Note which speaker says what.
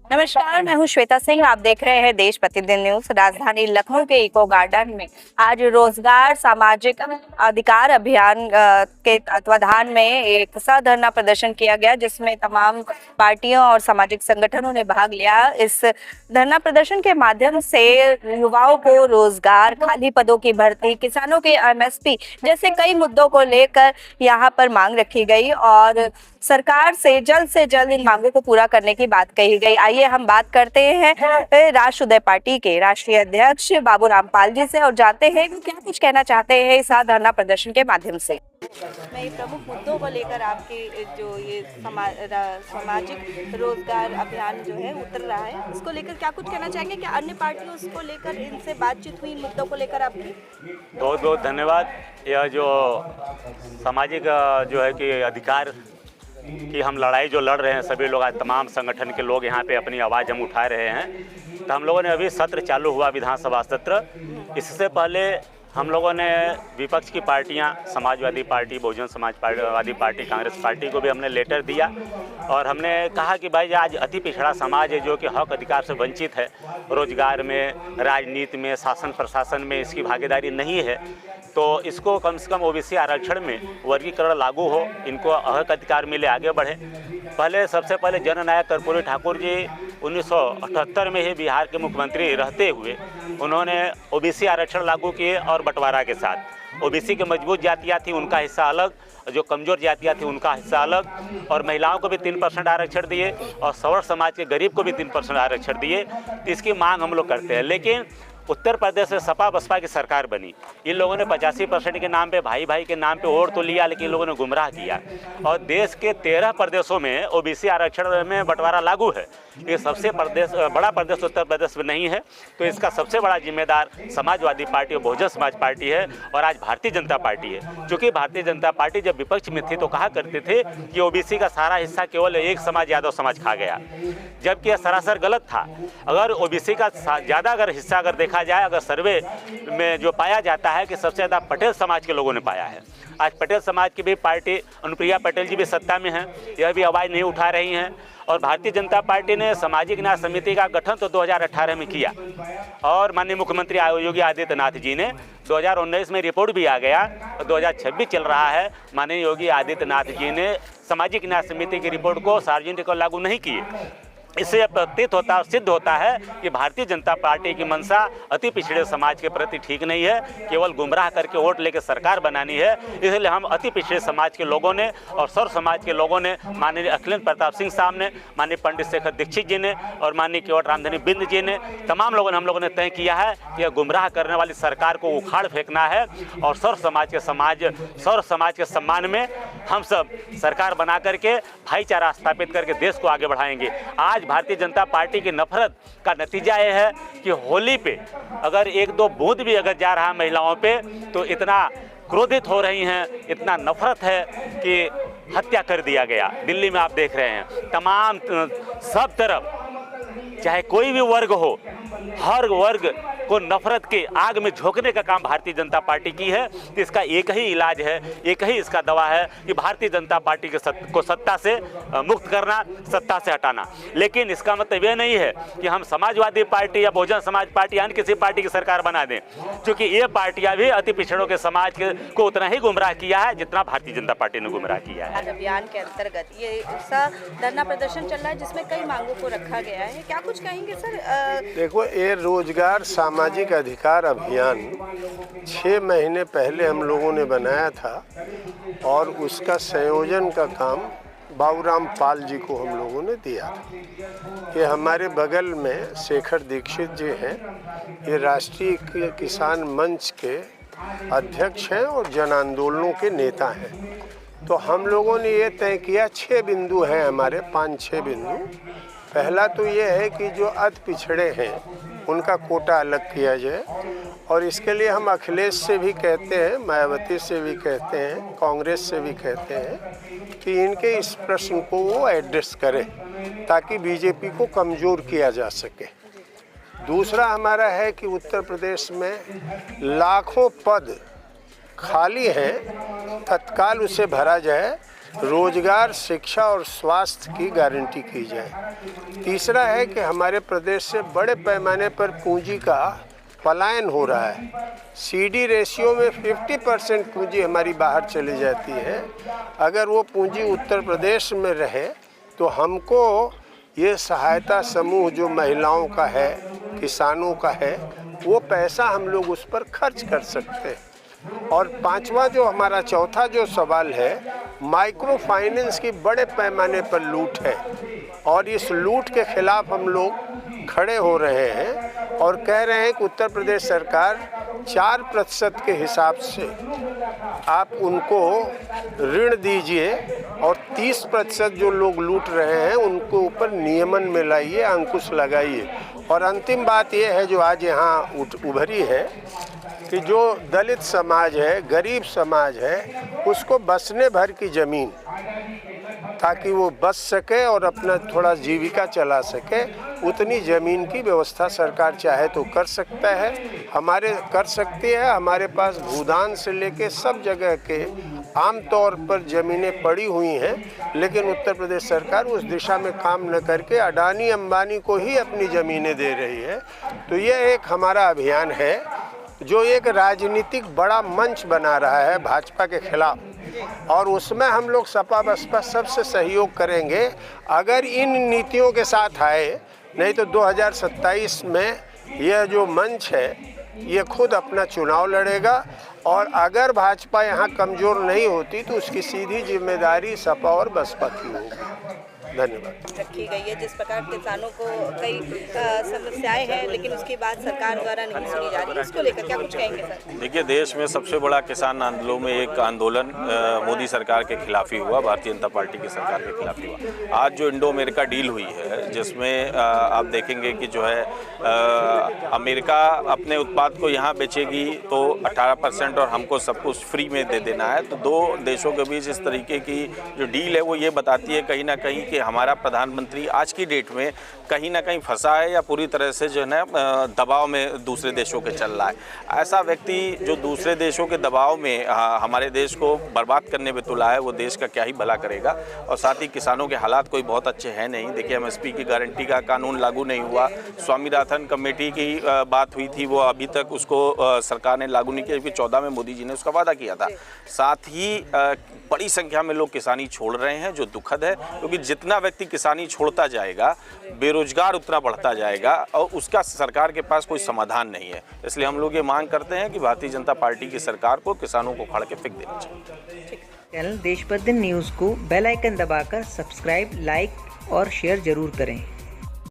Speaker 1: नमस्कार, मैं हूं श्वेता सिंह। आप देख रहे हैं देश प्रतिदिन न्यूज। राजधानी लखनऊ के इको गार्डन में आज रोजगार सामाजिक अधिकार अभियान के तत्वाधान में एक धरना प्रदर्शन किया गया, जिसमें तमाम पार्टियों और सामाजिक संगठनों ने भाग लिया। इस धरना प्रदर्शन के माध्यम से युवाओं को रोजगार, खाली पदों की भर्ती, किसानों के एमएसपी जैसे कई मुद्दों को लेकर यहाँ पर मांग रखी गई और सरकार से जल्द इन मांगों को पूरा करने की बात कही गई। आइए हम बात करते हैं राष्ट्रोदय पार्टी के राष्ट्रीय अध्यक्ष बाबूराम पाल जी से और जानते हैं वो क्या कुछ कहना चाहते हैं इस धरना प्रदर्शन के माध्यम से। मैं ये प्रमुख मुद्दों को लेकर आपके जो ये सामाजिक रोजगार अभियान जो है उतर रहा है, इसको लेकर क्या कुछ कहना चाहेंगे? क्या अन्य पार्टियों इसको लेकर इनसे बातचीत हुई, मुद्दों को लेकर आपकी?
Speaker 2: बहुत बहुत धन्यवाद। यह जो सामाजिक जो है कि अधिकार कि हम लड़ाई जो लड़ रहे हैं, सभी लोग आज तमाम संगठन के लोग यहाँ पे अपनी आवाज़ हम उठा रहे हैं। तो हम लोगों ने अभी सत्र चालू हुआ विधानसभा सत्र, इससे पहले हम लोगों ने विपक्ष की पार्टियां, Samajwadi party, Bahujan Samajwadi party, Congress party को भी हमने लेटर दिया और हमने कहा कि भाई आज अति पिछड़ा समाज है जो कि हक अधिकार से वंचित है, रोजगार में, राजनीति में, शासन प्रशासन में इसकी भागीदारी नहीं है, तो इसको कम से कम ओबीसी आरक्षण में वर्गीकरण लागू हो, इनको हक अधिकार मिले, आगे बढ़े। पहले सबसे पहले जननायक कर्पूरी ठाकुर जी 1978 में ही बिहार के मुख्यमंत्री रहते हुए उन्होंने ओबीसी आरक्षण लागू किए और बंटवारा के साथ ओबीसी के मजबूत जातियाँ थी उनका हिस्सा अलग, जो कमज़ोर जातियाँ थी उनका हिस्सा अलग, और महिलाओं को भी 3% आरक्षण दिए और सवर्ण समाज के गरीब को भी 3% आरक्षण दिए। तो इसकी मांग हम लोग करते हैं। लेकिन उत्तर प्रदेश में सपा बसपा की सरकार बनी, इन लोगों ने 85% के नाम पे, भाई भाई के नाम पे वोट तो लिया, लेकिन इन लोगों ने गुमराह किया और देश के 13 प्रदेशों में ओबीसी आरक्षण में बंटवारा लागू है। ये सबसे बड़ा प्रदेश उत्तर प्रदेश में नहीं है, तो इसका सबसे बड़ा जिम्मेदार समाजवादी पार्टी और बहुजन समाज पार्टी है और आज भारतीय जनता पार्टी है। क्योंकि भारतीय जनता पार्टी जब विपक्ष में थी तो कहा करते थे कि ओबीसी का सारा हिस्सा केवल एक समाज, यादव समाज खा गया, जबकि यह सरासर गलत था। अगर ओबीसी का ज़्यादा हिस्सा अगर देखा जाए, अगर सर्वे में जो पाया जाता है कि सबसे ज़्यादा पटेल समाज के लोगों ने पाया है। आज पटेल समाज की भी पार्टी अनुप्रिया पटेल जी भी सत्ता में हैं, यह भी आवाज़ नहीं उठा रही हैं। और भारतीय जनता पार्टी ने सामाजिक न्याय समिति का गठन तो 2018 में किया और माननीय मुख्यमंत्री योगी आदित्यनाथ जी ने 2019 में रिपोर्ट भी आ गया और 2026 चल रहा है, माननीय योगी आदित्यनाथ जी ने सामाजिक न्याय समिति की रिपोर्ट को सार्वजनिक और लागू नहीं किए। इससे प्रतीत होता और सिद्ध होता है कि भारतीय जनता पार्टी की मंशा अति पिछड़े समाज के प्रति ठीक नहीं है, केवल गुमराह करके वोट लेकर सरकार बनानी है। इसलिए हम अति पिछड़े समाज के लोगों ने और सर्व समाज के लोगों ने माननीय अखिलेंद्र प्रताप सिंह साहब ने, माननीय पंडित शेखर दीक्षित जी ने और माननीय केवट रामधनी बिंद जी ने, तमाम लोगों ने, हम लोगों ने तय किया है कि यह गुमराह करने वाली सरकार को उखाड़ फेंकना है और सर्व समाज के सम्मान में हम सब सरकार बना करके भाईचारा स्थापित करके देश को आगे बढ़ाएंगे। आज भारतीय जनता पार्टी की नफरत का नतीजा यह है कि होली पे अगर 1-2 बूंद भी अगर जा रहा है महिलाओं पे तो इतना क्रोधित हो रही हैं, इतना नफरत है कि हत्या कर दिया गया। दिल्ली में आप देख रहे हैं तमाम सब तरफ, चाहे कोई भी वर्ग हो, हर वर्ग को नफरत के आग में झोंकने का काम भारतीय जनता पार्टी की है। तो इसका एक ही इलाज है, एक ही इसका दवा है कि भारतीय जनता पार्टी को सत्ता से मुक्त करना, सत्ता से हटाना। लेकिन इसका मतलब यह नहीं है कि हम समाजवादी पार्टी या बहुजन समाज पार्टी या अन्य किसी पार्टी की सरकार बना दें, क्योंकि ये पार्टियां भी अति पिछड़ों के समाज को उतना ही गुमराह किया है जितना भारतीय जनता पार्टी ने गुमराह किया है।
Speaker 1: अभियान के अंतर्गत ये ऐसा धरना प्रदर्शन चल रहा है जिसमें कई मांगों को रखा गया है, क्या कुछ कहेंगे सर?
Speaker 3: देखो, ये रोजगार सामाजिक अधिकार अभियान 6 महीने पहले हम लोगों ने बनाया था और उसका संयोजन का काम बाबूराम पाल जी को हम लोगों ने दिया था। कि हमारे बगल में शेखर दीक्षित जी हैं, ये राष्ट्रीय किसान मंच के अध्यक्ष हैं और जन आंदोलनों के नेता हैं। तो हम लोगों ने ये तय किया, 6 बिंदु हैं हमारे, 5-6 बिंदु। पहला तो ये है कि जो अति पिछड़े हैं उनका कोटा अलग किया जाए और इसके लिए हम अखिलेश से भी कहते हैं, मायावती से भी कहते हैं, कांग्रेस से भी कहते हैं कि इनके इस प्रश्न को वो एड्रेस करें ताकि बीजेपी को कमज़ोर किया जा सके। दूसरा हमारा है कि उत्तर प्रदेश में लाखों पद खाली हैं, तत्काल उसे भरा जाए रोजगार, शिक्षा और स्वास्थ्य की गारंटी की जाए। तीसरा है कि हमारे प्रदेश से बड़े पैमाने पर पूंजी का पलायन हो रहा है। सीडी रेशियो में 50% पूंजी हमारी बाहर चली जाती है। अगर वो पूंजी उत्तर प्रदेश में रहे तो हमको ये सहायता समूह जो महिलाओं का है, किसानों का है, वो पैसा हम लोग उस पर खर्च कर सकते हैं। और पांचवा जो हमारा चौथा जो सवाल है, माइक्रो फाइनेंस की बड़े पैमाने पर लूट है और इस लूट के खिलाफ हम लोग खड़े हो रहे हैं और कह रहे हैं कि उत्तर प्रदेश सरकार 4% के हिसाब से आप उनको ऋण दीजिए और 30% जो लोग लूट रहे हैं उनको ऊपर नियमन में लाइए, अंकुश लगाइए। और अंतिम बात यह है जो आज यहाँ उभरी है कि जो दलित समाज है, गरीब समाज है, उसको बसने भर की ज़मीन, ताकि वो बच सके और अपना थोड़ा जीविका चला सके, उतनी ज़मीन की व्यवस्था सरकार चाहे तो कर सकता है, कर सकती है। हमारे पास भूदान से लेके सब जगह के आम तौर पर ज़मीनें पड़ी हुई हैं, लेकिन उत्तर प्रदेश सरकार उस दिशा में काम न करके अडानी अंबानी को ही अपनी ज़मीनें दे रही है। तो ये एक हमारा अभियान है जो एक राजनीतिक बड़ा मंच बना रहा है भाजपा के खिलाफ, और उसमें हम लोग सपा बसपा सबसे सहयोग करेंगे अगर इन नीतियों के साथ आए। नहीं तो 2027 में यह जो मंच है ये खुद अपना चुनाव लड़ेगा, और अगर भाजपा यहाँ कमज़ोर नहीं होती तो उसकी सीधी जिम्मेदारी सपा और बसपा की होगी। धन्यवाद।
Speaker 1: रखी गई है जिस प्रकार किसानों को कई समस्याएं हैं लेकिन उसकी बात सरकार द्वारा नहीं सुनी जा रही है, इसको लेकर क्या कुछ कहेंगे सर?
Speaker 4: देखिए, देश में सबसे बड़ा किसान आंदोलन में एक आंदोलन मोदी सरकार के खिलाफ ही हुआ, भारतीय जनता पार्टी की सरकार के खिलाफ ही हुआ। आज जो इंडो अमेरिका डील हुई है जिसमें आप देखेंगे कि जो है अमेरिका अपने उत्पाद को यहाँ बेचेगी तो 18% और हमको सब कुछ फ्री में दे देना है। तो दो देशों के बीच इस तरीके की जो डील है वो ये बताती है कहीं ना कहीं कि हमारा प्रधानमंत्री आज की डेट में कहीं ना कहीं फंसा है या पूरी तरह से जो है ना दबाव में दूसरे देशों के चल रहा है। ऐसा व्यक्ति जो दूसरे देशों के दबाव में हमारे देश को बर्बाद करने में तुला है, वो देश का क्या ही भला करेगा। और साथ ही किसानों के हालात कोई बहुत अच्छे हैं नहीं। देखिए, एमएसपी की गारंटी का कानून लागू नहीं हुआ। स्वामीनाथन कमेटी की बात हुई थी, वो अभी तक उसको सरकार ने लागू नहीं किया, क्योंकि 14 में मोदी जी ने उसका वादा किया था। साथ ही बड़ी संख्या में लोग किसानी छोड़ रहे हैं, जो दुखद है, क्योंकि जितना व्यक्ति किसानी छोड़ता जाएगा बेरोजगार उतना बढ़ता जाएगा और उसका सरकार के पास कोई समाधान नहीं है। इसलिए हम लोग ये मांग करते हैं कि भारतीय जनता पार्टी की सरकार को किसानों को उखाड़ के फेंक देना चाहिए।
Speaker 5: चैनल देश प्रतिदिन न्यूज़ को बेल आइकन दबाकर सब्सक्राइब, लाइक और शेयर जरूर करें।